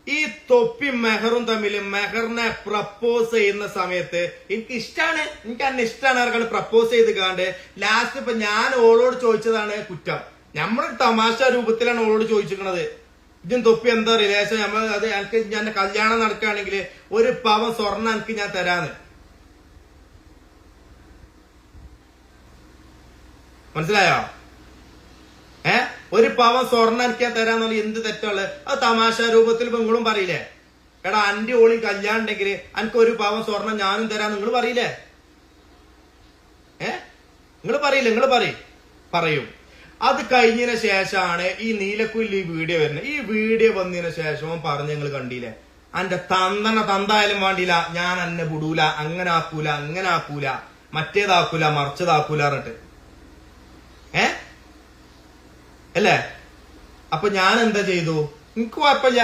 ഈ തൊപ്പി മെഹറും തമ്മിൽ മെഹറിനെ പ്രപ്പോസ് ചെയ്യുന്ന സമയത്ത് എനിക്ക് ഇഷ്ടമാണ്, എനിക്ക് അന്നെ ഇഷ്ടമാണ് ആർക്കാണ് പ്രപ്പോസ് ചെയ്ത് കാണ്ട് ലാസ്റ്റ് ഇപ്പൊ ഞാൻ ഓളോട് ചോദിച്ചതാണ് കുറ്റം. നമ്മളൊരു തമാശ രൂപത്തിലാണ് ഓളോട് ചോദിച്ചിരിക്കണത്, ഇതും തൊപ്പി എന്താ റിലേഷൻ, നമ്മൾ അത് എനിക്ക് ഞാൻ കല്യാണം നടക്കുകയാണെങ്കിൽ 1 പവൻ സ്വർണ്ണം എനിക്ക് ഞാൻ തരാന്ന്. മനസ്സിലായോ? 1 പവൻ സ്വർണ്ണം എനിക്ക് തരാന്നുള്ള എന്ത് തെറ്റുള്ളത്? അത് തമാശ രൂപത്തിൽ നിങ്ങളും പറയില്ലേ, എടാ അന്റെ ഓളി കല്യാണം ഉണ്ടെങ്കിൽ എനിക്ക് 1 പവൻ സ്വർണ്ണം ഞാനും തരാൻ നിങ്ങൾ പറയില്ലേ? നിങ്ങൾ പറയില്ലേ? നിങ്ങൾ പറയും. അത് കഴിഞ്ഞതിന് ശേഷമാണ് ഈ നീലക്കുയിൽ ഈ വീഡിയോ വരുന്നത്. ഈ വീഡിയോ വന്നതിന് ശേഷം പറഞ്ഞ് നിങ്ങൾ കണ്ടില്ലേ, അന്റെ തന്തായാലും വേണ്ടില്ല, ഞാൻ അന്നെ വിടൂല, അങ്ങനെ ആക്കൂല, മറ്റേതാക്കൂല, മറിച്ചതാക്കൂല പറഞ്ഞിട്ട് അല്ലേ? അപ്പൊ ഞാൻ എന്താ ചെയ്തു? എനിക്ക് കുഴപ്പമില്ല,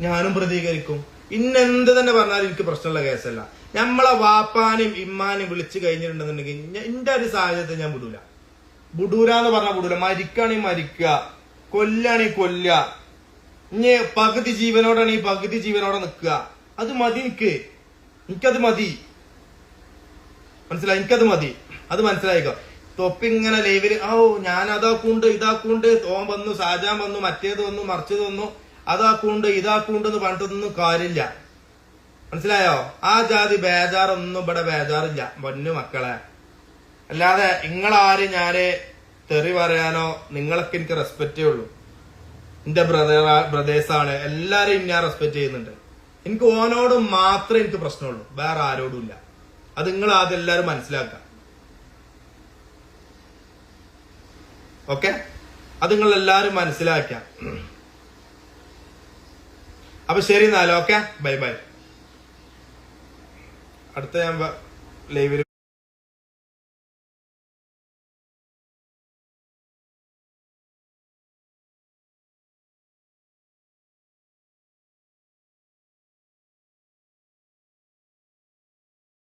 ഞാനും പ്രതികരിക്കും. ഇന്നെന്ത് തന്നെ പറഞ്ഞാലും എനിക്ക് പ്രശ്നമുള്ള കേസല്ല. നമ്മളെ വാപ്പാനും ഇമ്മാനും വിളിച്ചു കഴിഞ്ഞിട്ടുണ്ടെന്നുണ്ടെങ്കിൽ എന്റെ ഒരു സാഹചര്യത്തെ ഞാൻ വിടൂലെന്ന് പറഞ്ഞാൽ വിടൂല. മരിക്കുകയാണെങ്കിൽ മരിക്കുക, കൊല്ലാണെങ്കിൽ കൊല്ലുക. ഇനി പകുതി ജീവനോടാണെങ്കിൽ പകുതി ജീവനോടെ നിൽക്കുക. അത് മതി, എനിക്കത് മതി. മനസ്സിലായി? എനിക്കത് മതി. അത് മനസ്സിലായിക്കോ. തൊപ്പി ഇങ്ങനെ ലൈവില് ഞാൻ അതാക്കൂണ്ട് ഇതാക്കൂണ്ട്, ഓൻ വന്നു, ഷാജാൻ വന്നു, മറ്റേത് വന്നു, മറിച്ചത് വന്നു, അതാക്കൂണ്ട് ഇതാക്കൂണ്ട് എന്ന് പറഞ്ഞിട്ടൊന്നും കാര്യമില്ല. മനസ്സിലായോ? ആ ജാതി ബേജാറൊന്നും ഇവിടെ ബേജാറില്ല പൊന്നു മക്കളെ. അല്ലാതെ നിങ്ങളാരും ഞാന് തെറി പറയാനോ, നിങ്ങളൊക്കെ എനിക്ക് റെസ്പെക്റ്റേ ഉള്ളൂ. എന്റെ ബ്രദേഴ്സാണ്, എല്ലാരും ഞാൻ റെസ്പെക്ട് ചെയ്യുന്നുണ്ട്. എനിക്ക് ഓനോട് മാത്രമേ എനിക്ക് പ്രശ്നമുള്ളൂ, വേറെ ആരോടും ഇല്ല. അത് നിങ്ങൾ ആദ്യം എല്ലാരും മനസ്സിലാക്കാം. ഓക്കെ, അത് നിങ്ങൾ എല്ലാരും മനസ്സിലാക്കാം. അപ്പൊ ശരി എന്നാലും ഓക്കെ, ബൈ. അടുത്ത ഞാൻ ലൈവിൽ